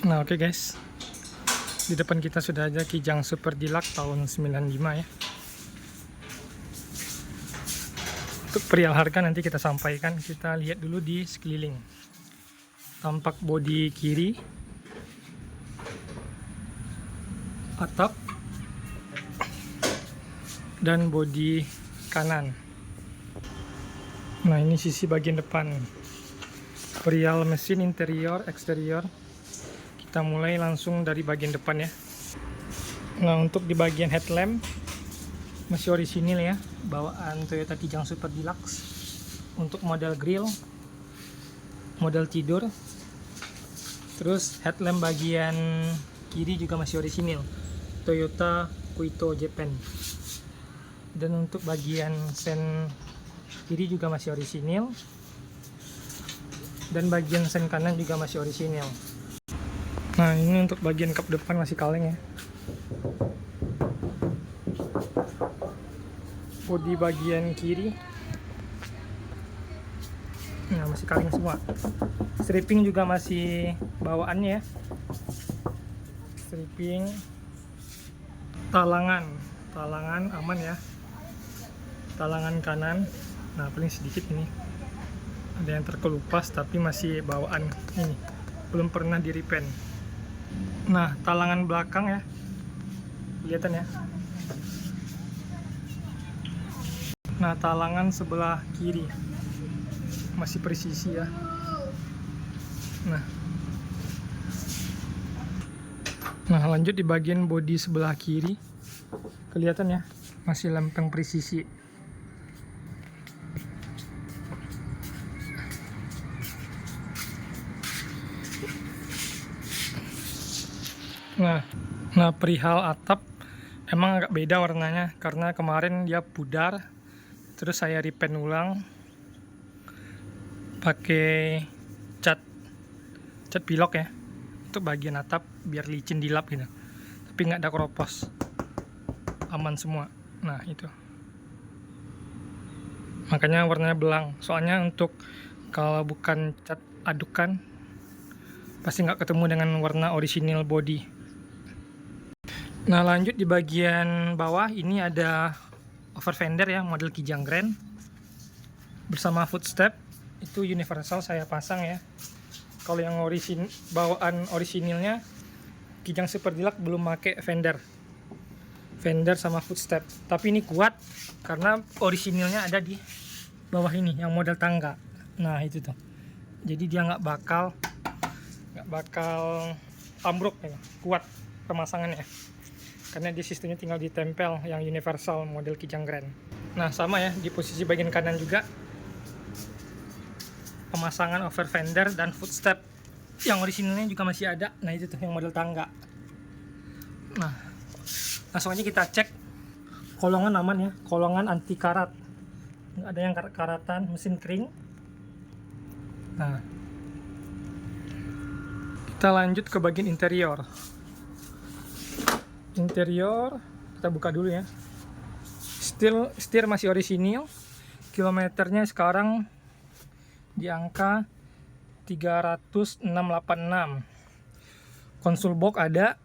Nah oke guys, di depan kita sudah ada Kijang Super Deluxe tahun 95 ya. Untuk perihal harga nanti kita sampaikan. Kita lihat dulu di sekeliling. Tampak bodi kiri, atap, dan bodi kanan. Nah ini sisi bagian depan. Perihal mesin interior, eksterior, kita mulai langsung dari bagian depan ya. Nah untuk di bagian headlamp masih orisinil ya, bawaan Toyota Kijang Super Deluxe. Untuk model grill, model tidur, terus headlamp bagian kiri juga masih orisinil, Toyota Kuito Japan. Dan untuk bagian sen kiri juga masih orisinil, dan bagian sen kanan juga masih orisinil. Nah ini untuk bagian kap depan masih kaleng ya. Bodi bagian kiri, nah masih kaleng semua. Stripping juga masih bawaannya ya. Stripping, talangan aman ya. Talangan kanan, nah paling sedikit ini ada yang terkelupas tapi masih bawaan ini, belum pernah di repaint. Nah talangan belakang ya, kelihatan ya. Nah talangan sebelah kiri masih presisi ya. Nah lanjut di bagian bodi sebelah kiri, kelihatan ya, masih lempeng presisi. Nah perihal atap emang agak beda warnanya karena kemarin dia pudar, terus saya repaint ulang pakai cat pilok ya untuk bagian atap biar licin dilap gitu, tapi nggak ada keropos, aman semua. Nah itu makanya warnanya belang, soalnya untuk kalau bukan cat adukan pasti nggak ketemu dengan warna orisinil body. Nah lanjut di bagian bawah ini ada over fender ya, model Kijang Grand bersama footstep. Itu universal saya pasang ya. Kalau yang bawaan orisinilnya Kijang Super Deluxe belum pakai fender sama footstep, tapi ini kuat karena orisinilnya ada di bawah ini yang model tangga. Nah itu tuh, jadi dia nggak bakal ambruk ya, kuat pemasangannya karena di sistemnya tinggal ditempel yang universal model Kijang Grand. Nah sama ya, di posisi bagian kanan juga pemasangan over fender dan footstep yang orisinalnya juga masih ada. Nah itu tuh yang model tangga. Nah langsung aja kita cek kolongan aman ya, kolongan anti karat, nggak ada yang karat-karatan, mesin kering. Nah kita lanjut ke bagian interior. Kita buka dulu ya. Setir masih orisinil, kilometernya sekarang di angka 300.686. Konsol box ada,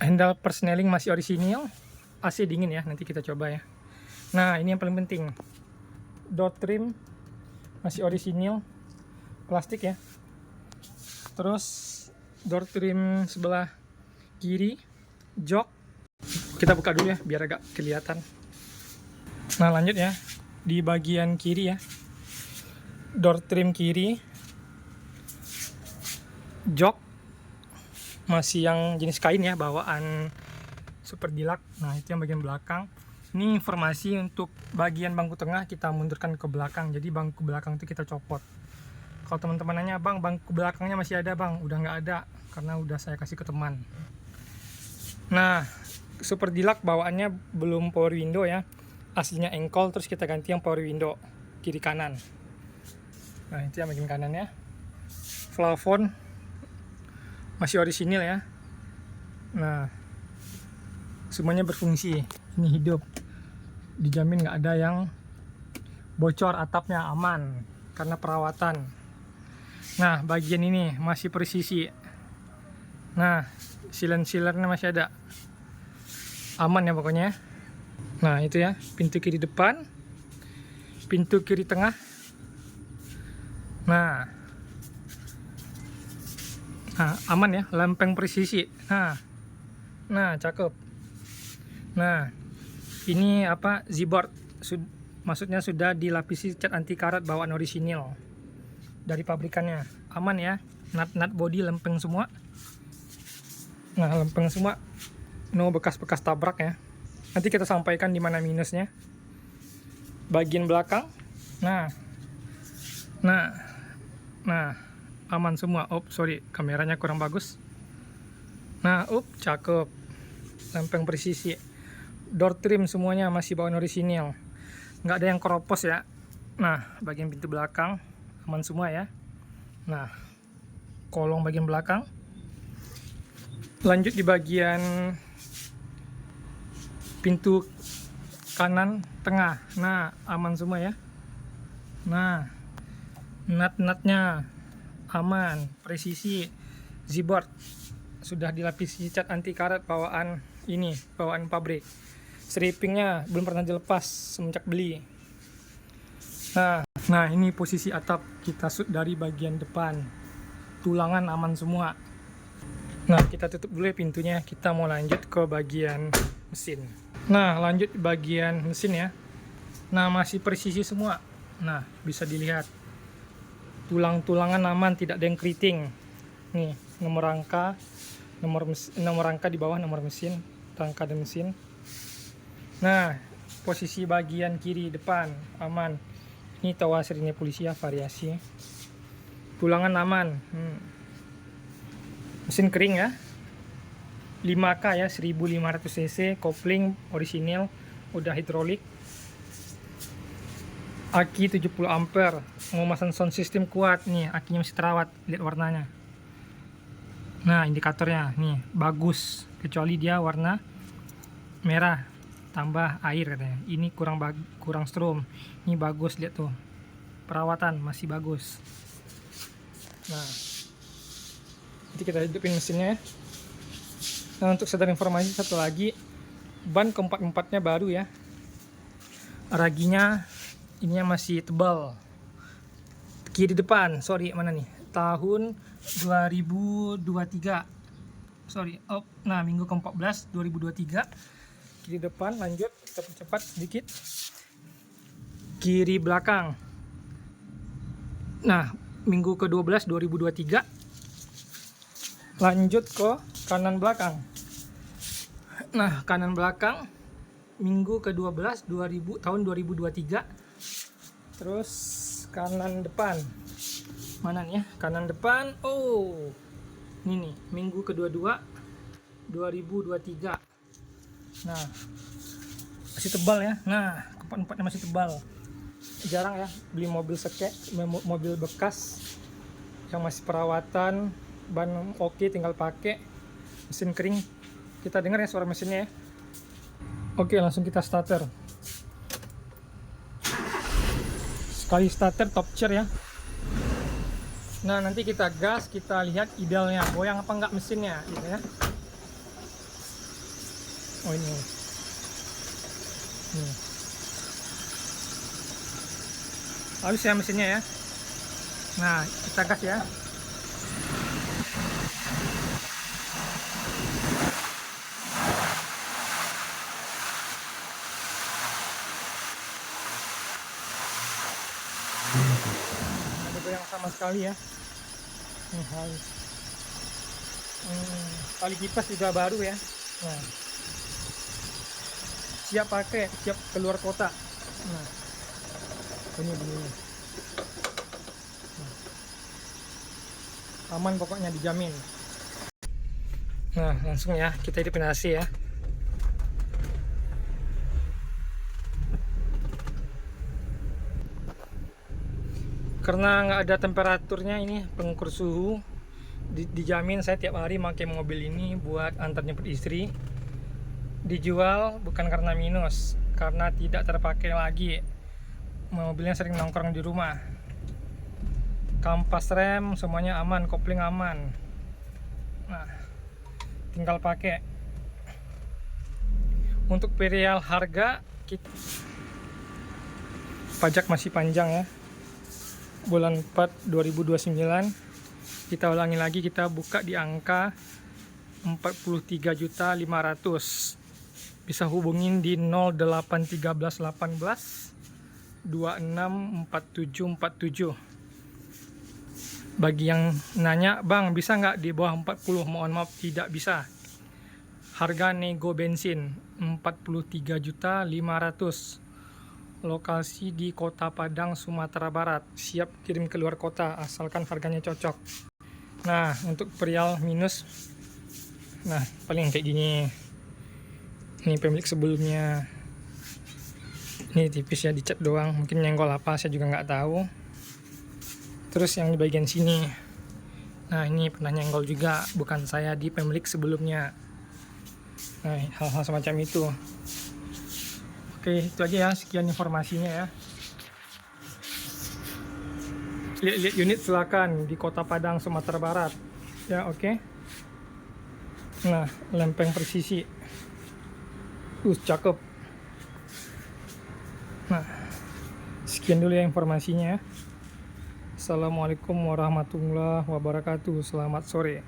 handle persneling masih orisinil, AC dingin ya, nanti kita coba ya. Nah ini yang paling penting, door trim masih orisinil, plastik ya. Terus door trim sebelah kiri, jok kita buka dulu ya biar agak kelihatan. Nah lanjut ya, di bagian kiri ya, door trim kiri, jok masih yang jenis kain ya, bawaan Super Deluxe. Nah itu yang bagian belakang. Ini informasi untuk bagian bangku tengah kita mundurkan ke belakang, jadi bangku belakang itu kita copot. Kalau teman-teman nanya, bang bangku belakangnya masih ada bang, udah nggak ada karena udah saya kasih ke teman. Nah Super Deluxe bawaannya belum power window ya, aslinya engkol, terus kita ganti yang power window kiri kanan. Nah itu yang bagian kanan ya. Plafon masih orisinil ya. Nah semuanya berfungsi, ini hidup, dijamin nggak ada yang bocor, atapnya aman karena perawatan. Nah, bagian ini masih presisi. Nah, silen-silernya masih ada. Aman ya pokoknya. Nah, itu ya, pintu kiri depan, pintu kiri tengah. Nah, aman ya, lempeng presisi. Nah, cakep. Nah, ini apa, Z-board, maksudnya sudah dilapisi cat anti karat bawaan orisinil dari pabrikannya. Aman ya, nut body lempeng semua. Nah, lempeng semua, no bekas-bekas tabrak ya. Nanti kita sampaikan di mana minusnya. Bagian belakang, nah, aman semua. Sorry, kameranya kurang bagus. Nah, cakep, lempeng presisi. Door trim semuanya masih bawaan orisinil, nggak ada yang keropos ya. Nah, bagian pintu belakang aman semua ya. Nah, kolong bagian belakang. Lanjut di bagian pintu kanan tengah. Nah, aman semua ya. Nah, nut-nutnya aman, presisi. Z-board sudah dilapisi cat anti karat bawaan pabrik. Strippingnya belum pernah dilepas semenjak beli. Nah, ini posisi atap kita shoot dari bagian depan. Tulangan aman semua. Nah, kita tutup dulu ya pintunya. Kita mau lanjut ke bagian mesin. Nah, lanjut bagian mesin ya. Nah, masih presisi semua. Nah, bisa dilihat tulang-tulangan aman, tidak ada yang keriting. Nih, nomor rangka di bawah nomor mesin, rangka dan mesin. Nah, posisi bagian kiri depan aman. Ini tawasirnya polisi ya, variasi. Tulangan aman. Mesin kering ya. 5K ya, 1500 cc, kopling orisinil, udah hidrolik. Aki 70 ampere, mau masang sound system kuat nih, akinya masih terawat, lihat warnanya. Nah, indikatornya nih bagus, kecuali dia warna merah tambah air katanya. Ini kurang strom. Ini bagus, lihat tuh. Perawatan masih bagus. Nah, nanti kita hidupin mesinnya ya. Nah, untuk sekedar informasi satu lagi, ban keempat-empatnya baru ya. Raginya ininya masih tebal. Kiri depan, sorry mana nih? Tahun 2023. Nah, minggu ke-14 2023. Kiri depan, lanjut kita percepat sedikit. Kiri belakang. Nah, minggu ke-12 2023. Lanjut ke kanan belakang. Nah, kanan belakang minggu ke-12 tahun 2023. Terus kanan depan. Mana nih ya? Kanan depan. Ini nih, minggu ke-22 2023. Nah, masih tebal ya. Nah, keempat-empatnya masih tebal. Jarang ya beli mobil mobil bekas yang masih perawatan, ban oke, tinggal pakai, mesin kering. Kita dengar ya suara mesinnya ya. Oke, langsung kita starter. Sekali starter top chair ya. Nah, nanti kita gas, kita lihat idealnya goyang apa enggak mesinnya gitu ya. Ini. Halus ya mesinnya ya. Nah, kita gas ya. Ada goyang sama sekali ya. Halus. Tali kipas juga baru ya. Nah, siap pakai, siap keluar kota. Nah, ini begini. Aman pokoknya, dijamin. Nah, langsung ya kita hidupin AC ya. Karena nggak ada temperaturnya, ini pengukur suhu, dijamin. Saya tiap hari pakai mobil ini buat antar jemput istri. Dijual bukan karena minus, karena tidak terpakai lagi. Mobilnya sering nongkrong di rumah. kampas rem semuanya aman, kopling aman. Nah, tinggal pakai. Untuk perihal harga, pajak masih panjang ya. Bulan 4 2029. Kita ulangi lagi, kita buka di angka 43.500.000. Bisa hubungin di 081318 264747. Bagi yang nanya, bang bisa nggak di bawah 40? Mohon maaf, tidak bisa. Harga nego bensin 43.500.000. Lokasi di Kota Padang, Sumatera Barat. Siap kirim ke luar kota asalkan harganya cocok. Nah, untuk perihal minus, nah paling kayak gini. Ini pemilik sebelumnya. Ini tipis ya, dicat doang, mungkin nyenggol apa saya juga nggak tahu. Terus yang di bagian sini, nah ini pernah nyenggol juga, bukan saya, di pemilik sebelumnya. Nah, hal-hal semacam itu. Oke, itu aja ya, sekian informasinya ya. Lihat unit silakan di Kota Padang, Sumatera Barat. Ya, oke. Nah, lempeng presisi. Cakep. Nah, sekian dulu ya informasinya. Assalamualaikum warahmatullahi wabarakatuh. Selamat sore.